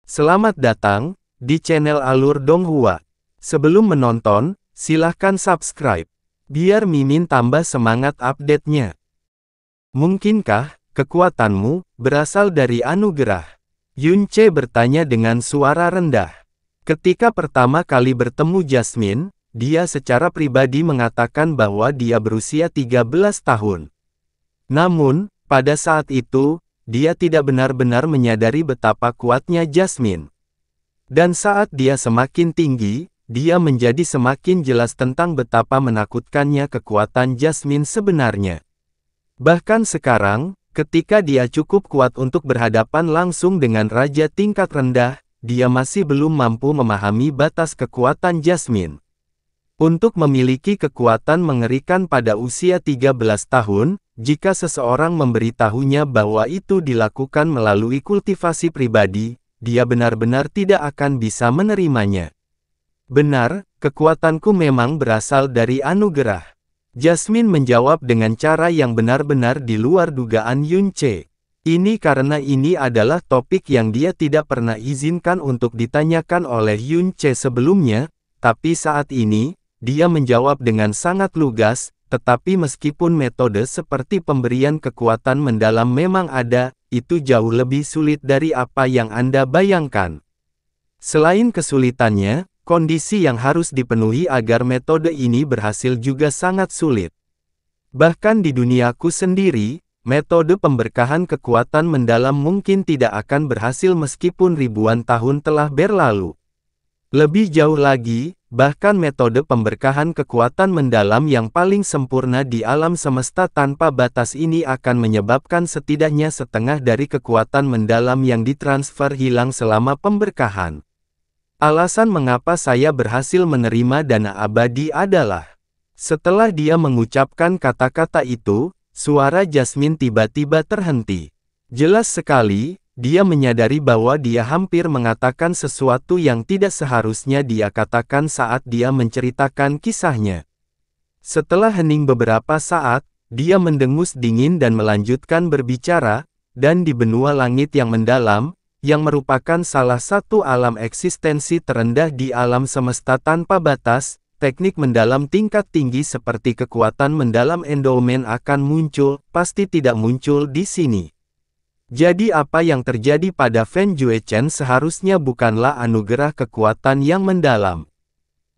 Selamat datang di channel Alur Donghua. Sebelum menonton, silahkan subscribe, biar Mimin tambah semangat update-nya. Mungkinkah kekuatanmu berasal dari anugerah? Yunce bertanya dengan suara rendah. Ketika pertama kali bertemu Jasmine, dia secara pribadi mengatakan bahwa dia berusia 13 tahun. Namun, pada saat itu, dia tidak benar-benar menyadari betapa kuatnya Jasmine. Dan saat dia semakin tinggi, dia menjadi semakin jelas tentang betapa menakutkannya kekuatan Jasmine sebenarnya. Bahkan sekarang, ketika dia cukup kuat untuk berhadapan langsung dengan raja tingkat rendah, dia masih belum mampu memahami batas kekuatan Jasmine. Untuk memiliki kekuatan mengerikan pada usia 13 tahun, jika seseorang memberitahunya bahwa itu dilakukan melalui kultivasi pribadi, dia benar-benar tidak akan bisa menerimanya. Benar, kekuatanku memang berasal dari anugerah. Jasmine menjawab dengan cara yang benar-benar di luar dugaan Yunce. Ini karena ini adalah topik yang dia tidak pernah izinkan untuk ditanyakan oleh Yunce sebelumnya, tapi saat ini, dia menjawab dengan sangat lugas. Tetapi meskipun metode seperti pemberian kekuatan mendalam memang ada, itu jauh lebih sulit dari apa yang Anda bayangkan. Selain kesulitannya, kondisi yang harus dipenuhi agar metode ini berhasil juga sangat sulit. Bahkan di duniaku sendiri, metode pemberkahan kekuatan mendalam mungkin tidak akan berhasil meskipun ribuan tahun telah berlalu. Lebih jauh lagi, bahkan metode pemberkahan kekuatan mendalam yang paling sempurna di alam semesta tanpa batas ini akan menyebabkan setidaknya setengah dari kekuatan mendalam yang ditransfer hilang selama pemberkahan. Alasan mengapa saya berhasil menerima dana abadi adalah, setelah dia mengucapkan kata-kata itu, suara Jasmine tiba-tiba terhenti. Jelas sekali, dia menyadari bahwa dia hampir mengatakan sesuatu yang tidak seharusnya dia katakan saat dia menceritakan kisahnya. Setelah hening beberapa saat, dia mendengus dingin dan melanjutkan berbicara, dan di benua langit yang mendalam, yang merupakan salah satu alam eksistensi terendah di alam semesta tanpa batas, teknik mendalam tingkat tinggi seperti kekuatan mendalam endowment akan muncul, pasti tidak muncul di sini. Jadi apa yang terjadi pada Fan Juechen seharusnya bukanlah anugerah kekuatan yang mendalam.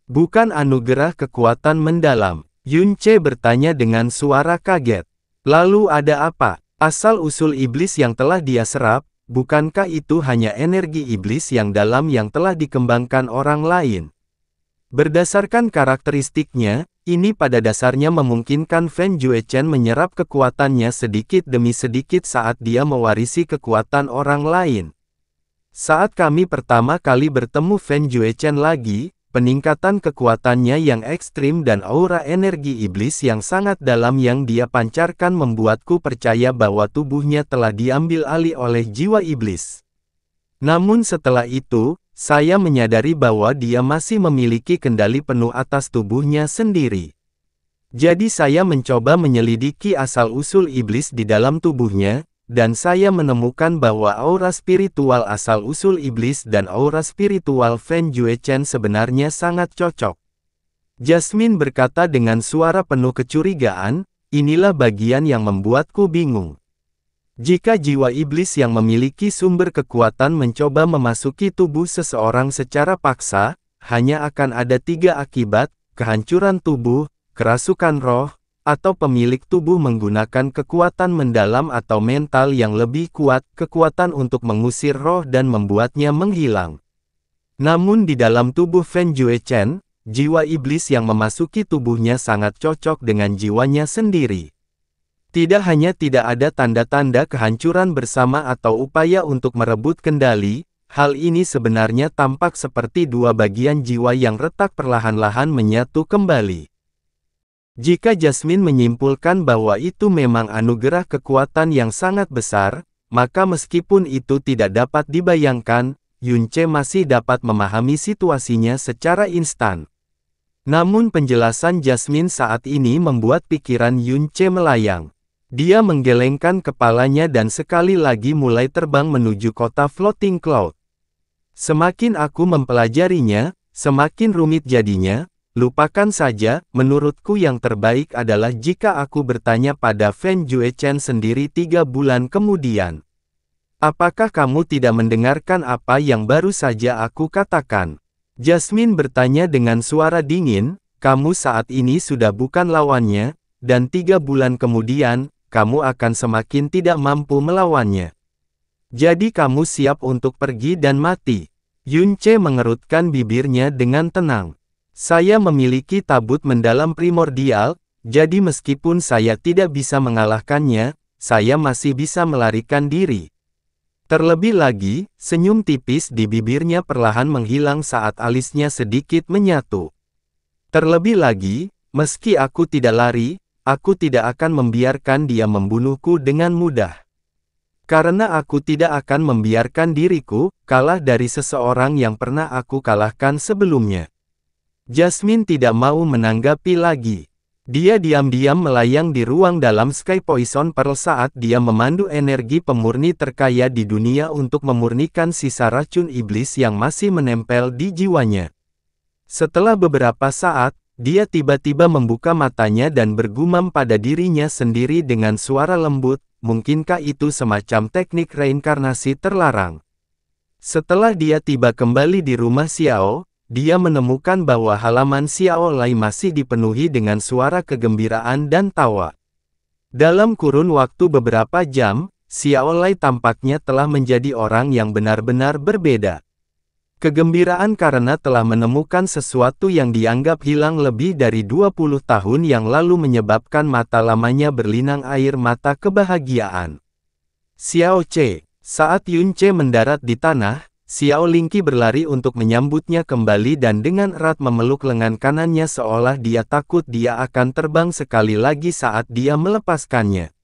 Bukan anugerah kekuatan mendalam. Yunce bertanya dengan suara kaget. Lalu ada apa? Asal-usul iblis yang telah dia serap, bukankah itu hanya energi iblis yang dalam yang telah dikembangkan orang lain? Berdasarkan karakteristiknya, ini pada dasarnya memungkinkan Fan Juechen menyerap kekuatannya sedikit demi sedikit saat dia mewarisi kekuatan orang lain. Saat kami pertama kali bertemu Fan Juechen lagi, peningkatan kekuatannya yang ekstrim dan aura energi iblis yang sangat dalam yang dia pancarkan membuatku percaya bahwa tubuhnya telah diambil alih oleh jiwa iblis. Namun setelah itu, saya menyadari bahwa dia masih memiliki kendali penuh atas tubuhnya sendiri. Jadi saya mencoba menyelidiki asal-usul iblis di dalam tubuhnya, dan saya menemukan bahwa aura spiritual asal-usul iblis dan aura spiritual Fan Juechen sebenarnya sangat cocok. Jasmine berkata dengan suara penuh kecurigaan, inilah bagian yang membuatku bingung. Jika jiwa iblis yang memiliki sumber kekuatan mencoba memasuki tubuh seseorang secara paksa, hanya akan ada 3 akibat, kehancuran tubuh, kerasukan roh, atau pemilik tubuh menggunakan kekuatan mendalam atau mental yang lebih kuat, kekuatan untuk mengusir roh dan membuatnya menghilang. Namun di dalam tubuh Fan Juechen, jiwa iblis yang memasuki tubuhnya sangat cocok dengan jiwanya sendiri. Tidak hanya tidak ada tanda-tanda kehancuran bersama atau upaya untuk merebut kendali, hal ini sebenarnya tampak seperti 2 bagian jiwa yang retak perlahan-lahan menyatu kembali. Jika Jasmine menyimpulkan bahwa itu memang anugerah kekuatan yang sangat besar, maka meskipun itu tidak dapat dibayangkan, Yunce masih dapat memahami situasinya secara instan. Namun penjelasan Jasmine saat ini membuat pikiran Yunce melayang. Dia menggelengkan kepalanya dan sekali lagi mulai terbang menuju kota Floating Cloud. Semakin aku mempelajarinya, semakin rumit jadinya. Lupakan saja, menurutku yang terbaik adalah jika aku bertanya pada Fen Juechen sendiri 3 bulan kemudian. Apakah kamu tidak mendengarkan apa yang baru saja aku katakan? Jasmine bertanya dengan suara dingin, kamu saat ini sudah bukan lawannya, dan 3 bulan kemudian, kamu akan semakin tidak mampu melawannya. Jadi kamu siap untuk pergi dan mati. Yunce mengerutkan bibirnya dengan tenang. Saya memiliki tabut mendalam primordial, jadi meskipun saya tidak bisa mengalahkannya, saya masih bisa melarikan diri. Terlebih lagi, senyum tipis di bibirnya perlahan menghilang saat alisnya sedikit menyatu. Terlebih lagi, meski aku tidak lari, aku tidak akan membiarkan dia membunuhku dengan mudah. Karena aku tidak akan membiarkan diriku kalah dari seseorang yang pernah aku kalahkan sebelumnya. Jasmine tidak mau menanggapi lagi. Dia diam-diam melayang di ruang dalam Sky Poison Pearl saat dia memandu energi pemurni terkaya di dunia untuk memurnikan sisa racun iblis yang masih menempel di jiwanya. Setelah beberapa saat, dia tiba-tiba membuka matanya dan bergumam pada dirinya sendiri dengan suara lembut, mungkinkah itu semacam teknik reinkarnasi terlarang? Setelah dia tiba kembali di rumah Xiao, dia menemukan bahwa halaman Xiao Lai masih dipenuhi dengan suara kegembiraan dan tawa. Dalam kurun waktu beberapa jam, Xiao Lai tampaknya telah menjadi orang yang benar-benar berbeda. Kegembiraan karena telah menemukan sesuatu yang dianggap hilang lebih dari 20 tahun yang lalu menyebabkan mata lamanya berlinang air mata kebahagiaan. Xiao Ce, saat Yun Ce mendarat di tanah, Xiao Lingqi berlari untuk menyambutnya kembali dan dengan erat memeluk lengan kanannya seolah dia takut dia akan terbang sekali lagi saat dia melepaskannya.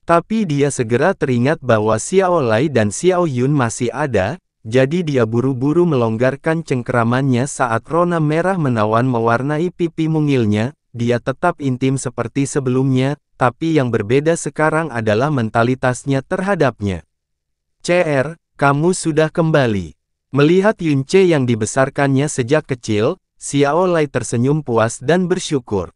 Tapi dia segera teringat bahwa Xiao Lai dan Xiao Yun masih ada, jadi dia buru-buru melonggarkan cengkeramannya saat rona merah menawan mewarnai pipi mungilnya. Dia tetap intim seperti sebelumnya, tapi yang berbeda sekarang adalah mentalitasnya terhadapnya. CR, kamu sudah kembali. Melihat Yun Ce yang dibesarkannya sejak kecil, Xiao Lai tersenyum puas dan bersyukur.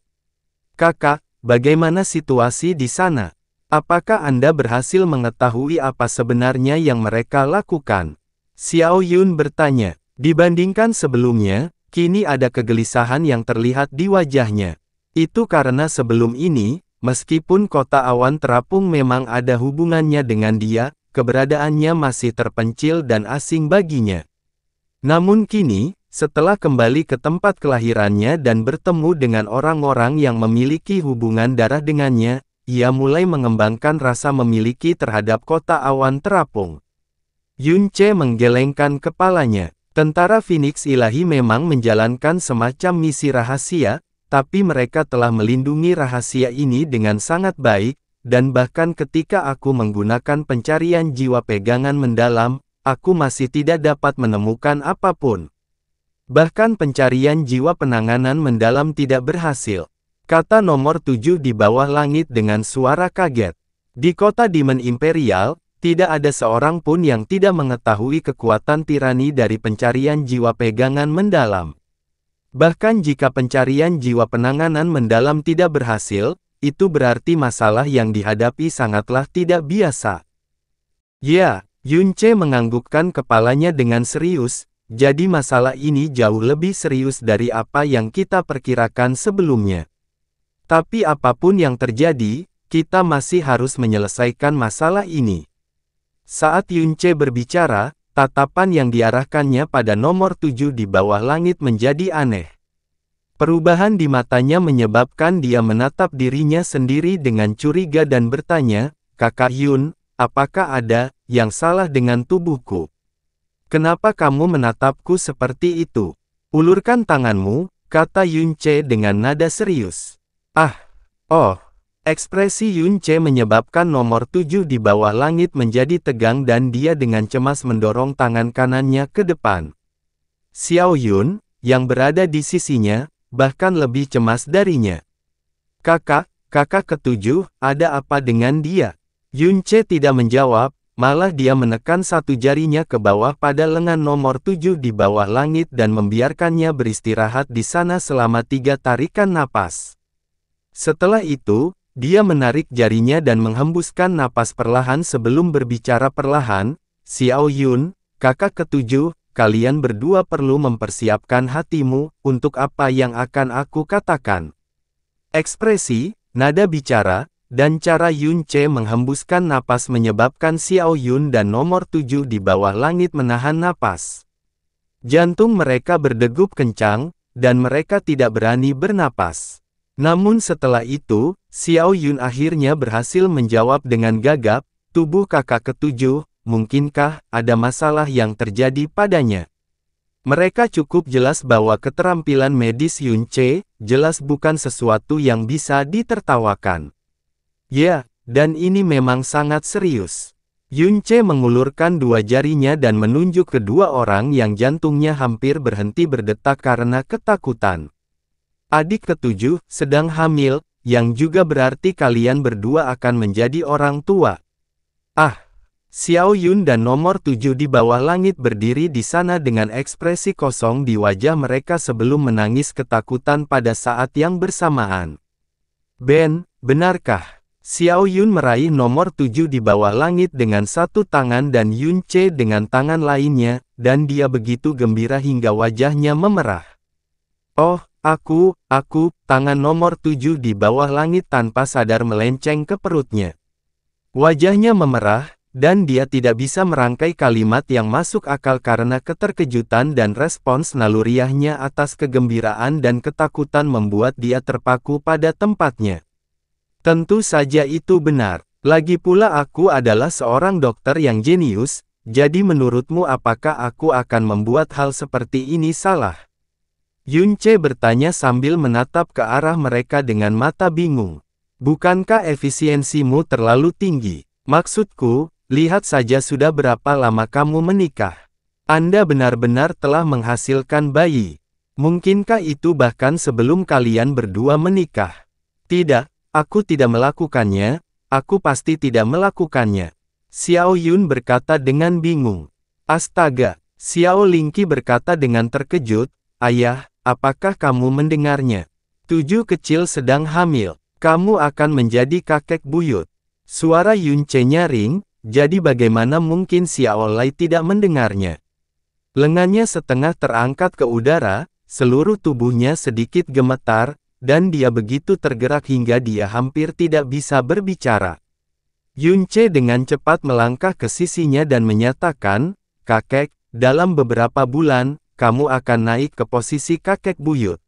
Kakak, bagaimana situasi di sana? Apakah Anda berhasil mengetahui apa sebenarnya yang mereka lakukan? Xiao Yun bertanya. Dibandingkan sebelumnya, kini ada kegelisahan yang terlihat di wajahnya. Itu karena sebelum ini, meskipun kota awan terapung memang ada hubungannya dengan dia, keberadaannya masih terpencil dan asing baginya. Namun kini, setelah kembali ke tempat kelahirannya dan bertemu dengan orang-orang yang memiliki hubungan darah dengannya, ia mulai mengembangkan rasa memiliki terhadap kota awan terapung. Yun Ce menggelengkan kepalanya. Tentara Phoenix Ilahi memang menjalankan semacam misi rahasia, tapi mereka telah melindungi rahasia ini dengan sangat baik, dan bahkan ketika aku menggunakan pencarian jiwa pegangan mendalam, aku masih tidak dapat menemukan apapun. Bahkan pencarian jiwa penanganan mendalam tidak berhasil. Kata nomor 7 di bawah langit dengan suara kaget. Di kota Demon Imperial, tidak ada seorang pun yang tidak mengetahui kekuatan tirani dari pencarian jiwa pegangan mendalam. Bahkan jika pencarian jiwa penanganan mendalam tidak berhasil, itu berarti masalah yang dihadapi sangatlah tidak biasa. Ya, Yun Ce menganggukkan kepalanya dengan serius, jadi masalah ini jauh lebih serius dari apa yang kita perkirakan sebelumnya. Tapi apapun yang terjadi, kita masih harus menyelesaikan masalah ini. Saat Yun Ce berbicara, tatapan yang diarahkannya pada nomor 7 di bawah langit menjadi aneh. Perubahan di matanya menyebabkan dia menatap dirinya sendiri dengan curiga dan bertanya, Kakak Yun, apakah ada yang salah dengan tubuhku? Kenapa kamu menatapku seperti itu? Ulurkan tanganmu, kata Yun Ce dengan nada serius. Ekspresi Yun Ce menyebabkan nomor 7 di bawah langit menjadi tegang dan dia dengan cemas mendorong tangan kanannya ke depan. Xiao Yun, yang berada di sisinya, bahkan lebih cemas darinya. Kakak ketujuh, ada apa dengan dia? Yun Ce tidak menjawab, malah dia menekan satu jarinya ke bawah pada lengan nomor 7 di bawah langit dan membiarkannya beristirahat di sana selama 3 tarikan napas. Setelah itu, dia menarik jarinya dan menghembuskan napas perlahan sebelum berbicara perlahan, Xiao Yun, kakak ketujuh, kalian berdua perlu mempersiapkan hatimu, untuk apa yang akan aku katakan. Ekspresi, nada bicara, dan cara Yun Ce menghembuskan napas menyebabkan Xiao Yun dan nomor 7 di bawah langit menahan napas. Jantung mereka berdegup kencang, dan mereka tidak berani bernapas. Namun setelah itu, Xiao Yun akhirnya berhasil menjawab dengan gagap, tubuh kakak ketujuh, mungkinkah ada masalah yang terjadi padanya? Mereka cukup jelas bahwa keterampilan medis Yun Ce, jelas bukan sesuatu yang bisa ditertawakan. Ya, dan ini memang sangat serius. Yun Ce mengulurkan dua jarinya dan menunjuk kedua orang yang jantungnya hampir berhenti berdetak karena ketakutan. Adik ketujuh, sedang hamil, yang juga berarti kalian berdua akan menjadi orang tua. Ah! Xiao Yun dan nomor 7 di bawah langit berdiri di sana dengan ekspresi kosong di wajah mereka sebelum menangis ketakutan pada saat yang bersamaan. Ben, benarkah? Xiao Yun meraih nomor 7 di bawah langit dengan satu tangan dan Yun Ce dengan tangan lainnya, dan dia begitu gembira hingga wajahnya memerah. Oh, aku, tangan nomor 7 di bawah langit tanpa sadar melenceng ke perutnya. Wajahnya memerah, dan dia tidak bisa merangkai kalimat yang masuk akal karena keterkejutan dan respons naluriahnya atas kegembiraan dan ketakutan membuat dia terpaku pada tempatnya. Tentu saja itu benar. Lagi pula aku adalah seorang dokter yang jenius, jadi menurutmu apakah aku akan membuat hal seperti ini salah? Yun Ce bertanya sambil menatap ke arah mereka dengan mata bingung. Bukankah efisiensimu terlalu tinggi? Maksudku, lihat saja sudah berapa lama kamu menikah. Anda benar-benar telah menghasilkan bayi. Mungkinkah itu bahkan sebelum kalian berdua menikah? Tidak, aku tidak melakukannya, aku pasti tidak melakukannya. Xiao Yun berkata dengan bingung. Astaga, Xiao Lingqi berkata dengan terkejut, ayah, apakah kamu mendengarnya? 7 kecil sedang hamil, kamu akan menjadi kakek buyut. Suara Yun Ce nyaring. Jadi bagaimana mungkin Xiao Lai tidak mendengarnya? Lengannya setengah terangkat ke udara, seluruh tubuhnya sedikit gemetar, dan dia begitu tergerak hingga dia hampir tidak bisa berbicara. Yun Ce dengan cepat melangkah ke sisinya dan menyatakan, kakek, dalam beberapa bulan, kamu akan naik ke posisi kakek buyut.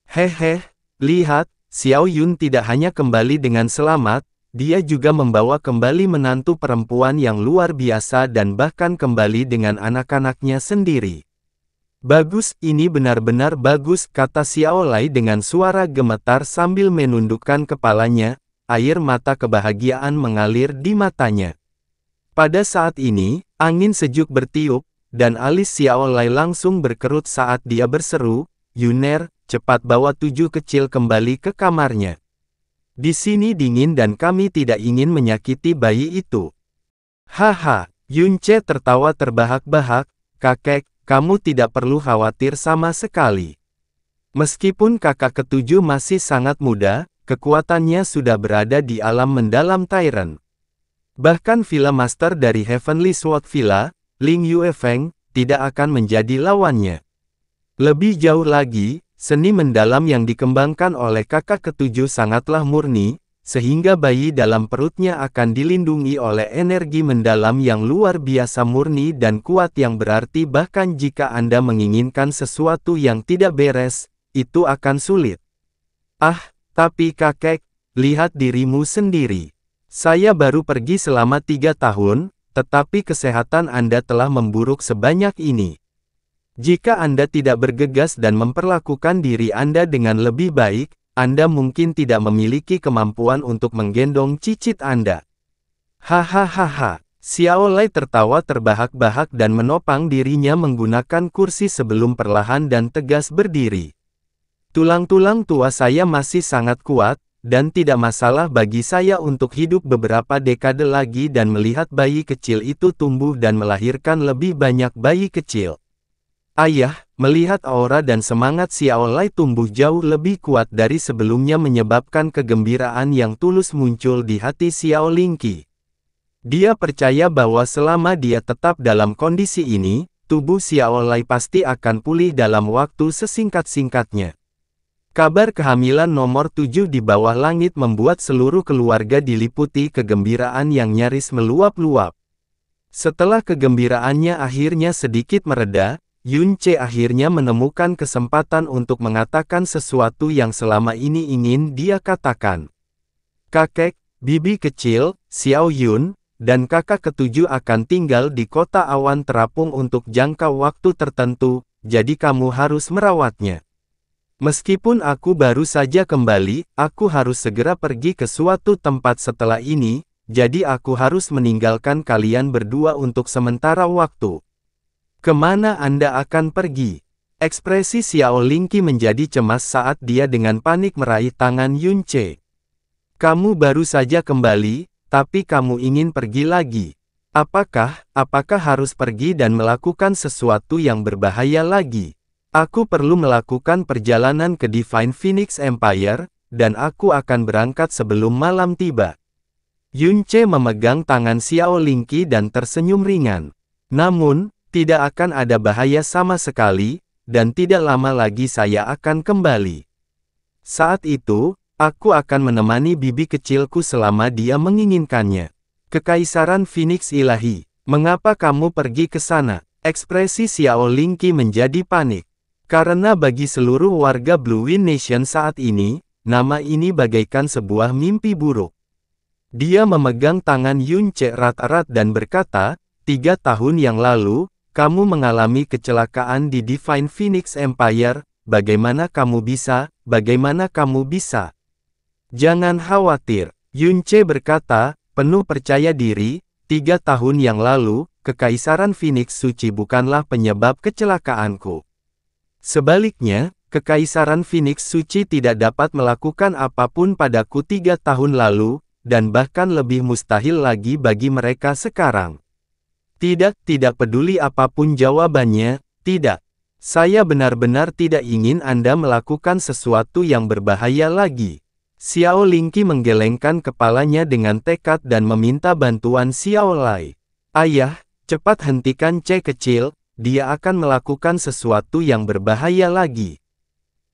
Hehe, lihat, Xiao Yun tidak hanya kembali dengan selamat, dia juga membawa kembali menantu perempuan yang luar biasa dan bahkan kembali dengan anak-anaknya sendiri. Bagus, ini benar-benar bagus, kata Xiao Lai dengan suara gemetar sambil menundukkan kepalanya, air mata kebahagiaan mengalir di matanya. Pada saat ini, angin sejuk bertiup, dan alis Xiao Lai langsung berkerut saat dia berseru, Yuner, cepat bawa 7 kecil kembali ke kamarnya. Di sini dingin dan kami tidak ingin menyakiti bayi itu. Haha, Yun Ce tertawa terbahak-bahak, kakek, kamu tidak perlu khawatir sama sekali. Meskipun kakak ketujuh masih sangat muda, kekuatannya sudah berada di alam mendalam Tyrant. Bahkan Villa Master dari Heavenly Sword Villa, Ling Yuefeng, tidak akan menjadi lawannya. Lebih jauh lagi, seni mendalam yang dikembangkan oleh kakak ketujuh sangatlah murni, sehingga bayi dalam perutnya akan dilindungi oleh energi mendalam yang luar biasa murni dan kuat yang berarti bahkan jika Anda menginginkan sesuatu yang tidak beres, itu akan sulit. Ah, tapi kakek, lihat dirimu sendiri. Saya baru pergi selama 3 tahun, tetapi kesehatan Anda telah memburuk sebanyak ini. Jika Anda tidak bergegas dan memperlakukan diri Anda dengan lebih baik, Anda mungkin tidak memiliki kemampuan untuk menggendong cicit Anda. Hahaha, Xiao Lai tertawa terbahak-bahak dan menopang dirinya menggunakan kursi sebelum perlahan dan tegas berdiri. Tulang-tulang tua saya masih sangat kuat, dan tidak masalah bagi saya untuk hidup beberapa dekade lagi dan melihat bayi kecil itu tumbuh dan melahirkan lebih banyak bayi kecil. Ayah, melihat aura dan semangat Xiao Lai tumbuh jauh lebih kuat dari sebelumnya menyebabkan kegembiraan yang tulus muncul di hati Xiao Lingqi. Dia percaya bahwa selama dia tetap dalam kondisi ini, tubuh Xiao Lai pasti akan pulih dalam waktu sesingkat-singkatnya. Kabar kehamilan nomor 7 di bawah langit membuat seluruh keluarga diliputi kegembiraan yang nyaris meluap-luap. Setelah kegembiraannya akhirnya sedikit mereda, Yun Ce akhirnya menemukan kesempatan untuk mengatakan sesuatu yang selama ini ingin dia katakan. Kakek, bibi kecil, Xiao Yun, dan kakak ketujuh akan tinggal di kota awan terapung untuk jangka waktu tertentu, jadi kamu harus merawatnya. Meskipun aku baru saja kembali, aku harus segera pergi ke suatu tempat setelah ini, jadi aku harus meninggalkan kalian berdua untuk sementara waktu. Kemana Anda akan pergi? Ekspresi Xiao Lingqi menjadi cemas saat dia dengan panik meraih tangan Yun Ce. Kamu baru saja kembali, tapi kamu ingin pergi lagi. Apakah harus pergi dan melakukan sesuatu yang berbahaya lagi? Aku perlu melakukan perjalanan ke Divine Phoenix Empire, dan aku akan berangkat sebelum malam tiba. Yun Ce memegang tangan Xiao Lingqi dan tersenyum ringan. Namun, tidak akan ada bahaya sama sekali, dan tidak lama lagi saya akan kembali. Saat itu, aku akan menemani bibi kecilku selama dia menginginkannya. Kekaisaran Phoenix Ilahi, mengapa kamu pergi ke sana? Ekspresi Xiao Lingqi menjadi panik. Karena bagi seluruh warga Blue Wind Nation saat ini, nama ini bagaikan sebuah mimpi buruk. Dia memegang tangan Yun Ce erat-erat dan berkata, 3 tahun yang lalu, kamu mengalami kecelakaan di Divine Phoenix Empire, bagaimana kamu bisa? Jangan khawatir, Yun Ce berkata, penuh percaya diri, 3 tahun yang lalu, Kekaisaran Phoenix Suci bukanlah penyebab kecelakaanku. Sebaliknya, Kekaisaran Phoenix Suci tidak dapat melakukan apapun padaku 3 tahun lalu, dan bahkan lebih mustahil lagi bagi mereka sekarang. Tidak peduli apapun jawabannya, tidak. Saya benar-benar tidak ingin Anda melakukan sesuatu yang berbahaya lagi. Xiao Lingqi menggelengkan kepalanya dengan tekad dan meminta bantuan Xiao Lai. Ayah, cepat hentikan Ce kecil. Dia akan melakukan sesuatu yang berbahaya lagi.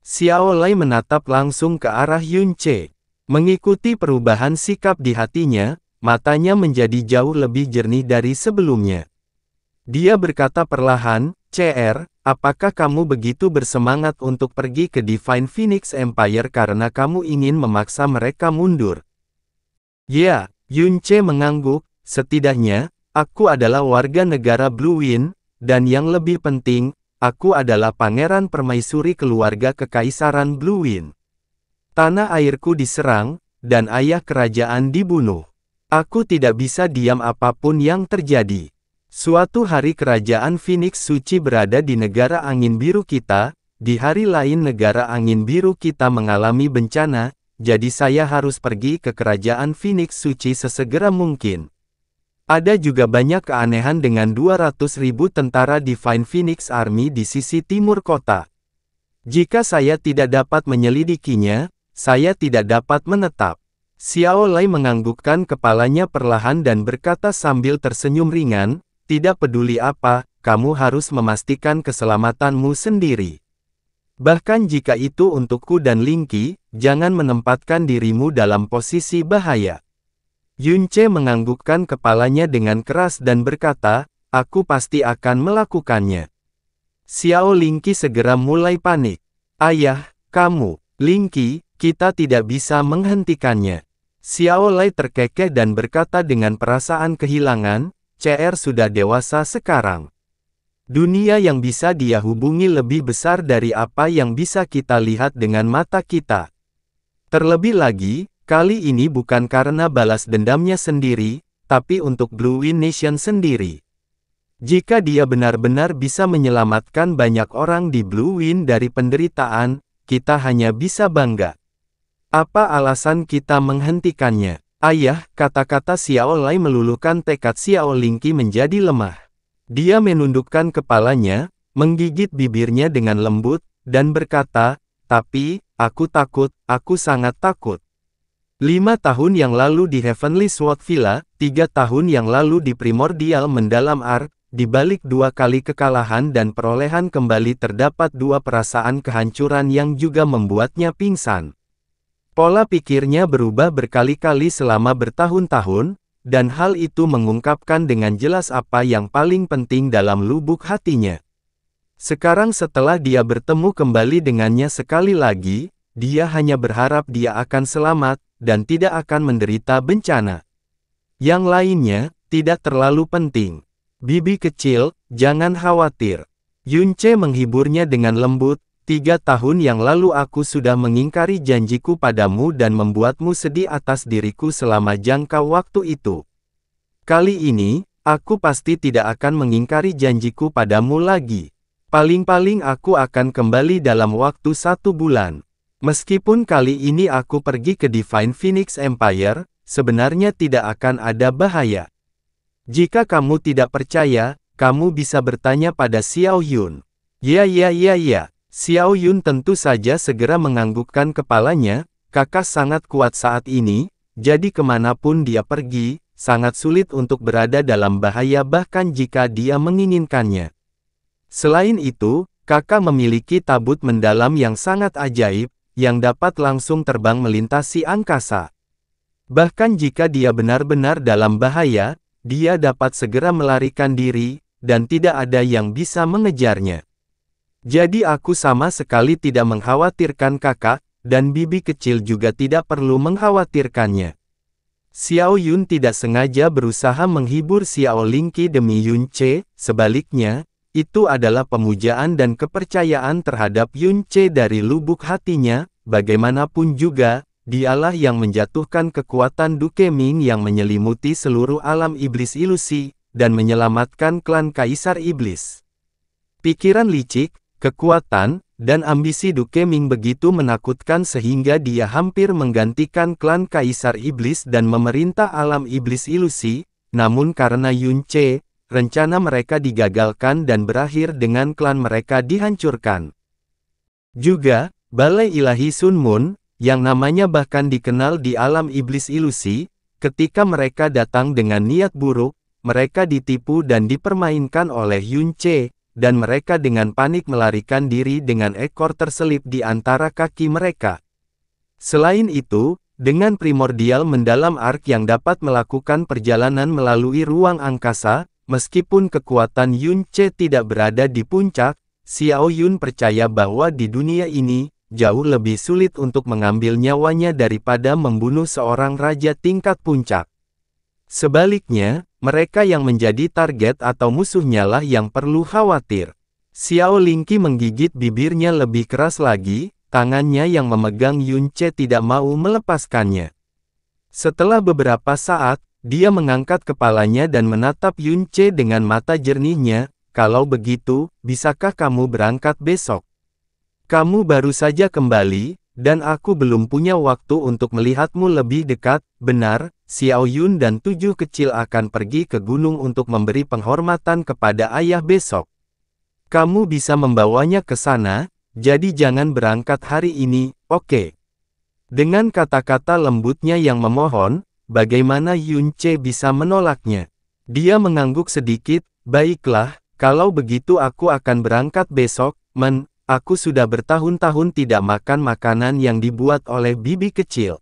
Xiao Lai menatap langsung ke arah Yun Ce. Mengikuti perubahan sikap di hatinya, matanya menjadi jauh lebih jernih dari sebelumnya. Dia berkata perlahan, CR, apakah kamu begitu bersemangat untuk pergi ke Divine Phoenix Empire karena kamu ingin memaksa mereka mundur? Ya, Yun Ce mengangguk, setidaknya, aku adalah warga negara Blue Wind. Dan yang lebih penting, aku adalah pangeran permaisuri keluarga Kekaisaran Blue Wind. Tanah airku diserang, dan ayah kerajaan dibunuh. Aku tidak bisa diam apapun yang terjadi. Suatu hari kerajaan Phoenix Suci berada di negara angin biru kita, di hari lain negara angin biru kita mengalami bencana, jadi saya harus pergi ke kerajaan Phoenix Suci sesegera mungkin. Ada juga banyak keanehan dengan 200.000 tentara Divine Phoenix Army di sisi timur kota. Jika saya tidak dapat menyelidikinya, saya tidak dapat menetap. Xiao Lai menganggukkan kepalanya perlahan dan berkata sambil tersenyum ringan, tidak peduli apa, kamu harus memastikan keselamatanmu sendiri. Bahkan jika itu untukku dan Lingqi, jangan menempatkan dirimu dalam posisi bahaya. Yun Ce menganggukkan kepalanya dengan keras dan berkata, aku pasti akan melakukannya. Xiao Lingqi segera mulai panik. Ayah, kamu, Lingqi, kita tidak bisa menghentikannya. Xiao Lai terkekeh dan berkata dengan perasaan kehilangan, CR sudah dewasa sekarang. Dunia yang bisa dia hubungi lebih besar dari apa yang bisa kita lihat dengan mata kita. Terlebih lagi, kali ini bukan karena balas dendamnya sendiri, tapi untuk Blue Wind Nation sendiri. Jika dia benar-benar bisa menyelamatkan banyak orang di Blue Wind dari penderitaan, kita hanya bisa bangga. Apa alasan kita menghentikannya? Ayah, kata-kata Xiao Lai meluluhkan tekad Xiao Lingqi menjadi lemah. Dia menundukkan kepalanya, menggigit bibirnya dengan lembut, dan berkata, tapi, aku takut, aku sangat takut. 5 tahun yang lalu di Heavenly Sword Villa, 3 tahun yang lalu di Primordial Mendalam Ark, di balik 2 kali kekalahan dan perolehan kembali terdapat 2 perasaan kehancuran yang juga membuatnya pingsan. Pola pikirnya berubah berkali-kali selama bertahun-tahun, dan hal itu mengungkapkan dengan jelas apa yang paling penting dalam lubuk hatinya. Sekarang setelah dia bertemu kembali dengannya sekali lagi, dia hanya berharap dia akan selamat, dan tidak akan menderita bencana. Yang lainnya, tidak terlalu penting. Bibi kecil, jangan khawatir. Yunce menghiburnya dengan lembut, 3 tahun yang lalu aku sudah mengingkari janjiku padamu dan membuatmu sedih atas diriku selama jangka waktu itu. Kali ini, aku pasti tidak akan mengingkari janjiku padamu lagi. Paling-paling aku akan kembali dalam waktu 1 bulan. Meskipun kali ini aku pergi ke Divine Phoenix Empire, sebenarnya tidak akan ada bahaya. Jika kamu tidak percaya, kamu bisa bertanya pada Xiao Yun. Ya. Xiao Yun tentu saja segera menganggukkan kepalanya, kakak sangat kuat saat ini, jadi kemanapun dia pergi, sangat sulit untuk berada dalam bahaya bahkan jika dia menginginkannya. Selain itu, kakak memiliki tabut mendalam yang sangat ajaib, yang dapat langsung terbang melintasi angkasa. Bahkan jika dia benar-benar dalam bahaya, dia dapat segera melarikan diri, dan tidak ada yang bisa mengejarnya. Jadi aku sama sekali tidak mengkhawatirkan kakak, dan bibi kecil juga tidak perlu mengkhawatirkannya. Xiao Yun tidak sengaja berusaha menghibur Xiao Lingqi demi Yunce, sebaliknya, itu adalah pemujaan dan kepercayaan terhadap Yunce dari lubuk hatinya, bagaimanapun juga, dialah yang menjatuhkan kekuatan Duke Ming yang menyelimuti seluruh alam iblis ilusi, dan menyelamatkan klan Kaisar Iblis. Pikiran licik, kekuatan, dan ambisi Duke Ming begitu menakutkan sehingga dia hampir menggantikan klan Kaisar Iblis dan memerintah alam iblis ilusi, namun karena Yunce, rencana mereka digagalkan dan berakhir dengan klan mereka dihancurkan. Juga, Balai Ilahi Sun Moon, yang namanya bahkan dikenal di alam iblis ilusi, ketika mereka datang dengan niat buruk, mereka ditipu dan dipermainkan oleh Yunce, dan mereka dengan panik melarikan diri dengan ekor terselip di antara kaki mereka. Selain itu, dengan Primordial Mendalam Ark yang dapat melakukan perjalanan melalui ruang angkasa, meskipun kekuatan Yunce tidak berada di puncak, Xiao Yun percaya bahwa di dunia ini, jauh lebih sulit untuk mengambil nyawanya daripada membunuh seorang raja tingkat puncak. Sebaliknya, mereka yang menjadi target atau musuhnya lah yang perlu khawatir. Xiao Lingqi menggigit bibirnya lebih keras lagi, tangannya yang memegang Yunce tidak mau melepaskannya. Setelah beberapa saat, dia mengangkat kepalanya dan menatap Yunce dengan mata jernihnya, kalau begitu, bisakah kamu berangkat besok? Kamu baru saja kembali, dan aku belum punya waktu untuk melihatmu lebih dekat. Benar, Xiao Yun dan 7 kecil akan pergi ke gunung untuk memberi penghormatan kepada ayah besok. Kamu bisa membawanya ke sana, jadi jangan berangkat hari ini, oke? Dengan kata-kata lembutnya yang memohon, bagaimana Yunce bisa menolaknya? Dia mengangguk sedikit, baiklah, kalau begitu aku akan berangkat besok, aku sudah bertahun-tahun tidak makan makanan yang dibuat oleh bibi kecil.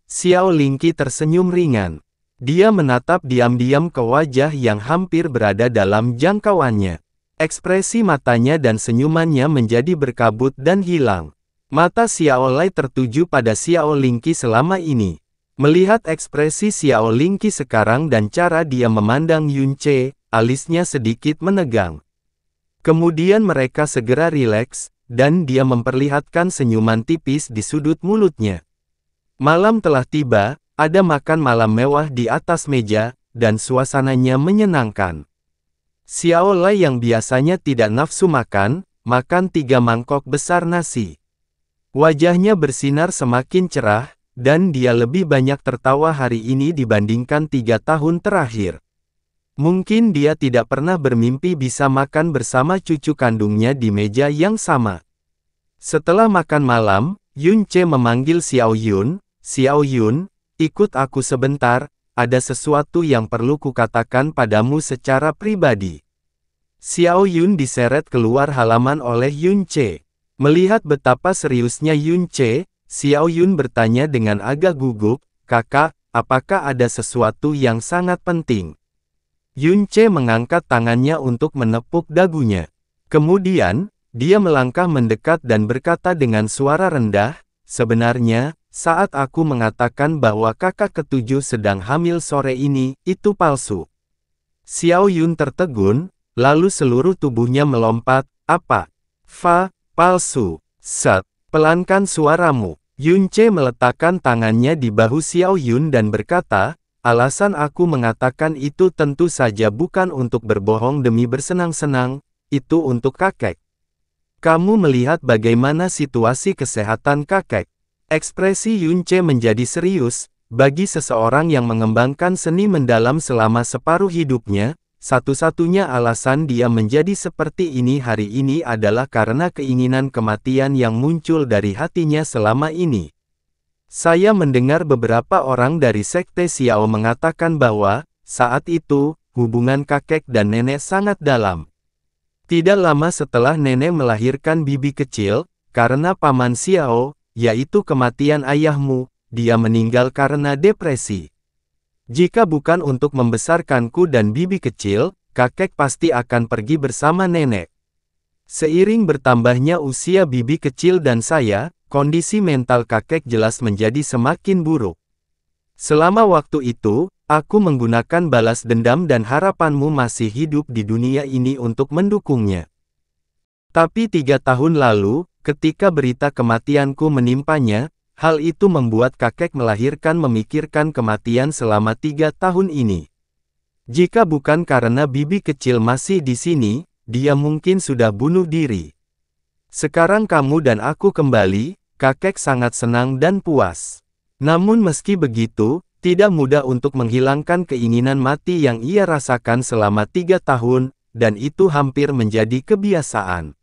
Xiao Lingqi tersenyum ringan. Dia menatap diam-diam ke wajah yang hampir berada dalam jangkauannya. Ekspresi matanya dan senyumannya menjadi berkabut dan hilang. Mata Xiao Lai tertuju pada Xiao Lingqi selama ini. Melihat ekspresi Xiao Lingqi sekarang dan cara dia memandang Yunce, alisnya sedikit menegang. Kemudian mereka segera rileks, dan dia memperlihatkan senyuman tipis di sudut mulutnya. Malam telah tiba, ada makan malam mewah di atas meja, dan suasananya menyenangkan. Xiao Lai yang biasanya tidak nafsu makan 3 mangkok besar nasi. Wajahnya bersinar semakin cerah, dan dia lebih banyak tertawa hari ini dibandingkan 3 tahun terakhir. Mungkin dia tidak pernah bermimpi bisa makan bersama cucu kandungnya di meja yang sama. Setelah makan malam, Yun Che memanggil Xiao Yun, "Xiao Yun, ikut aku sebentar, ada sesuatu yang perlu kukatakan padamu secara pribadi." Xiao Yun diseret keluar halaman oleh Yun Che. Melihat betapa seriusnya Yun Che, Xiao Yun bertanya dengan agak gugup, "Kakak, apakah ada sesuatu yang sangat penting?" Yun Che mengangkat tangannya untuk menepuk dagunya. Kemudian, dia melangkah mendekat dan berkata dengan suara rendah, "Sebenarnya, saat aku mengatakan bahwa kakak ketujuh sedang hamil sore ini, itu palsu." Xiao Yun tertegun, lalu seluruh tubuhnya melompat, "Apa? Palsu. Set, pelankan suaramu." Yun Che meletakkan tangannya di bahu Xiao Yun dan berkata, "Alasan aku mengatakan itu tentu saja bukan untuk berbohong demi bersenang-senang, itu untuk kakek. Kamu melihat bagaimana situasi kesehatan kakek." Ekspresi Yun Che menjadi serius. Bagi seseorang yang mengembangkan seni mendalam selama separuh hidupnya, satu-satunya alasan dia menjadi seperti ini hari ini adalah karena keinginan kematian yang muncul dari hatinya selama ini. Saya mendengar beberapa orang dari Sekte Xiao mengatakan bahwa, saat itu, hubungan kakek dan nenek sangat dalam. Tidak lama setelah nenek melahirkan bibi kecil, karena paman Xiao, yaitu kematian ayahmu, dia meninggal karena depresi. Jika bukan untuk membesarkanku dan bibi kecil, kakek pasti akan pergi bersama nenek. Seiring bertambahnya usia bibi kecil dan saya, kondisi mental kakek jelas menjadi semakin buruk. Selama waktu itu, aku menggunakan balas dendam dan harapanmu masih hidup di dunia ini untuk mendukungnya. Tapi 3 tahun lalu, ketika berita kematianku menimpanya, hal itu membuat kakek melahirkan memikirkan kematian selama 3 tahun ini. Jika bukan karena bibi kecil masih di sini, dia mungkin sudah bunuh diri. Sekarang kamu dan aku kembali, kakek sangat senang dan puas. Namun meski begitu, tidak mudah untuk menghilangkan keinginan mati yang ia rasakan selama 3 tahun, dan itu hampir menjadi kebiasaan.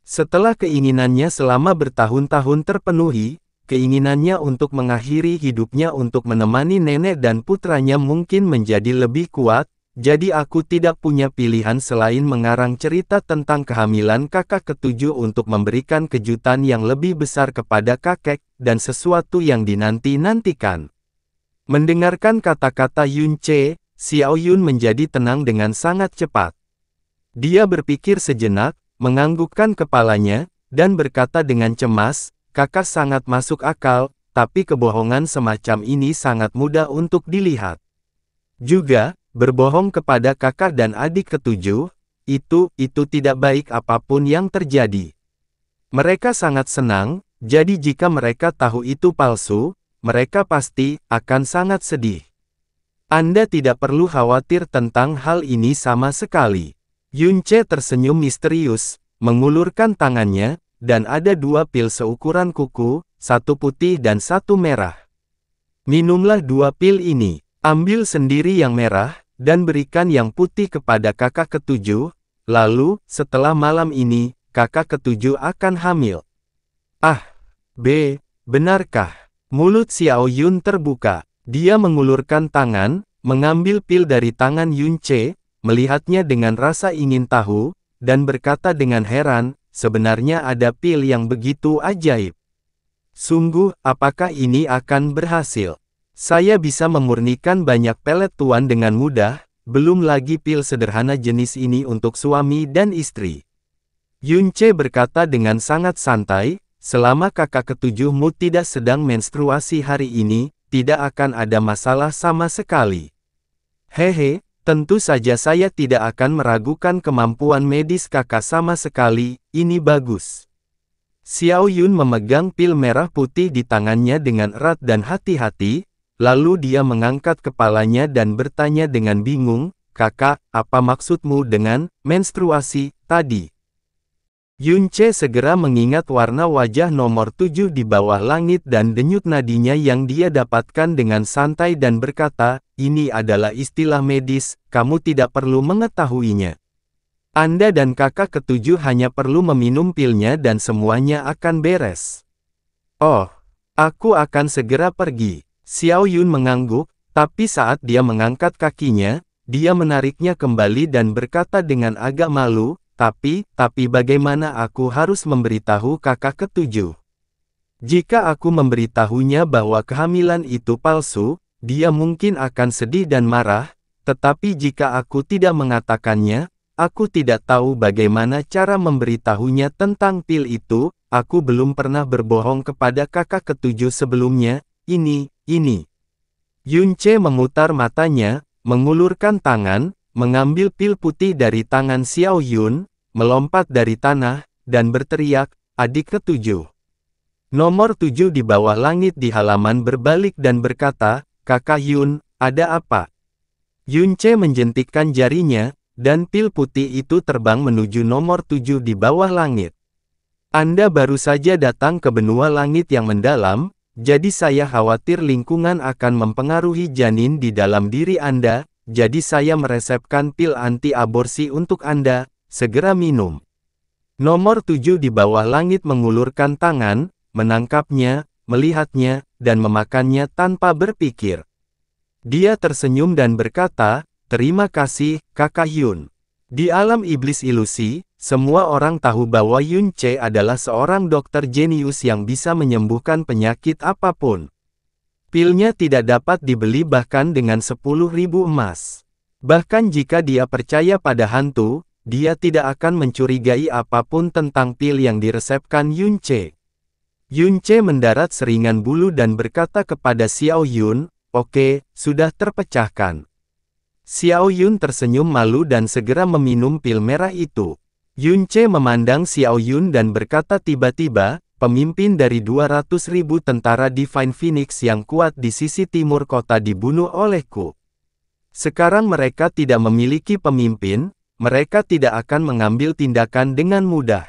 Setelah keinginannya selama bertahun-tahun terpenuhi, keinginannya untuk mengakhiri hidupnya untuk menemani nenek dan putranya mungkin menjadi lebih kuat, jadi aku tidak punya pilihan selain mengarang cerita tentang kehamilan kakak ketujuh untuk memberikan kejutan yang lebih besar kepada kakek, dan sesuatu yang dinanti-nantikan. Mendengarkan kata-kata Yun Che, Xiao Yun menjadi tenang dengan sangat cepat. Dia berpikir sejenak, menganggukkan kepalanya, dan berkata dengan cemas, "Kakak sangat masuk akal, tapi kebohongan semacam ini sangat mudah untuk dilihat. Juga, berbohong kepada kakak dan adik ketujuh, itu tidak baik apapun yang terjadi." Mereka sangat senang, jadi jika mereka tahu itu palsu, mereka pasti akan sangat sedih. Anda tidak perlu khawatir tentang hal ini sama sekali. Yun Che tersenyum misterius, mengulurkan tangannya, dan ada 2 pil seukuran kuku, 1 putih dan 1 merah. "Minumlah 2 pil ini, ambil sendiri yang merah, dan berikan yang putih kepada kakak ketujuh, lalu, setelah malam ini, kakak ketujuh akan hamil." "Ah, benarkah?" Mulut Xiao Yun terbuka. Dia mengulurkan tangan, mengambil pil dari tangan Yun Che, melihatnya dengan rasa ingin tahu, dan berkata dengan heran, "Sebenarnya ada pil yang begitu ajaib. Sungguh, apakah ini akan berhasil? Saya bisa memurnikan banyak pelet tuan dengan mudah, belum lagi pil sederhana jenis ini untuk suami dan istri." Yun Che berkata dengan sangat santai, "Selama kakak ketujuhmu tidak sedang menstruasi hari ini, tidak akan ada masalah sama sekali. Hehe, tentu saja saya tidak akan meragukan kemampuan medis kakak sama sekali, ini bagus." Xiao Yun memegang pil merah putih di tangannya dengan erat dan hati-hati, lalu dia mengangkat kepalanya dan bertanya dengan bingung, "Kakak, apa maksudmu dengan menstruasi tadi?" Yunce segera mengingat warna wajah nomor 7 di bawah langit dan denyut nadinya yang dia dapatkan dengan santai dan berkata, ini adalah istilah medis, kamu tidak perlu mengetahuinya. Anda dan kakak ketujuh hanya perlu meminum pilnya dan semuanya akan beres. Oh, aku akan segera pergi. Xiao Yun mengangguk, tapi saat dia mengangkat kakinya, dia menariknya kembali dan berkata dengan agak malu, tapi bagaimana aku harus memberitahu kakak ketujuh? Jika aku memberitahunya bahwa kehamilan itu palsu, dia mungkin akan sedih dan marah, tetapi jika aku tidak mengatakannya, aku tidak tahu bagaimana cara memberitahunya tentang pil itu, aku belum pernah berbohong kepada kakak ketujuh sebelumnya, ini. Yunce memutar matanya, mengulurkan tangan, mengambil pil putih dari tangan Xiao Yun, melompat dari tanah, dan berteriak, adik ketujuh. Nomor 7 di bawah langit di halaman berbalik dan berkata, kakak Yun, ada apa? Yunce menjentikkan jarinya, dan pil putih itu terbang menuju nomor 7 di bawah langit. Anda baru saja datang ke benua langit yang mendalam, jadi saya khawatir lingkungan akan mempengaruhi janin di dalam diri Anda, jadi saya meresepkan pil anti-aborsi untuk Anda, segera minum. Nomor 7 di bawah langit mengulurkan tangan, menangkapnya, melihatnya, dan memakannya tanpa berpikir. Dia tersenyum dan berkata, terima kasih, kakak Yun. Di alam iblis ilusi, semua orang tahu bahwa Yunce adalah seorang dokter jenius yang bisa menyembuhkan penyakit apapun. Pilnya tidak dapat dibeli bahkan dengan 10.000 emas. Bahkan jika dia percaya pada hantu, dia tidak akan mencurigai apapun tentang pil yang diresepkan Yunce. Yunce mendarat seringan bulu dan berkata kepada Xiao Yun, oke, sudah terpecahkan. Xiao Yun tersenyum malu dan segera meminum pil merah itu. Yunce memandang Xiao Yun dan berkata tiba-tiba, pemimpin dari 200.000 tentara Divine Phoenix yang kuat di sisi timur kota dibunuh olehku. Sekarang mereka tidak memiliki pemimpin, mereka tidak akan mengambil tindakan dengan mudah.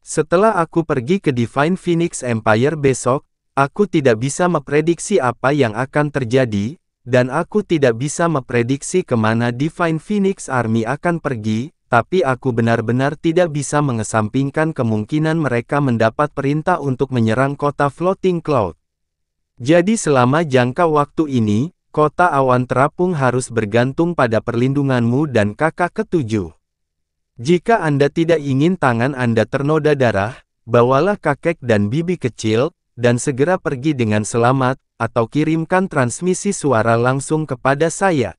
Setelah aku pergi ke Divine Phoenix Empire besok, aku tidak bisa memprediksi apa yang akan terjadi, dan aku tidak bisa memprediksi kemana Divine Phoenix Army akan pergi, tapi aku benar-benar tidak bisa mengesampingkan kemungkinan mereka mendapat perintah untuk menyerang kota Floating Cloud. Jadi selama jangka waktu ini, kota awan terapung harus bergantung pada perlindunganmu dan kakak ketujuh. Jika Anda tidak ingin tangan Anda ternoda darah, bawalah kakek dan bibi kecil, dan segera pergi dengan selamat, atau kirimkan transmisi suara langsung kepada saya.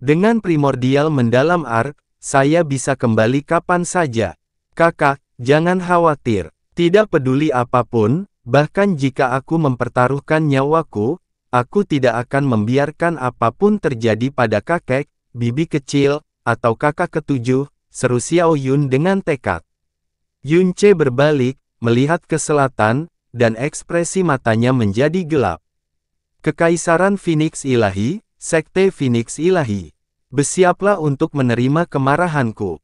Dengan primordial mendalam arc, saya bisa kembali kapan saja. Kakak, jangan khawatir. Tidak peduli apapun, bahkan jika aku mempertaruhkan nyawaku, aku tidak akan membiarkan apapun terjadi pada kakek, bibi kecil, atau kakak ketujuh, seru Xiao Yun dengan tekad. Yunce berbalik, melihat ke selatan, dan ekspresi matanya menjadi gelap. Kekaisaran Phoenix Ilahi, Sekte Phoenix Ilahi. Bersiaplah untuk menerima kemarahanku.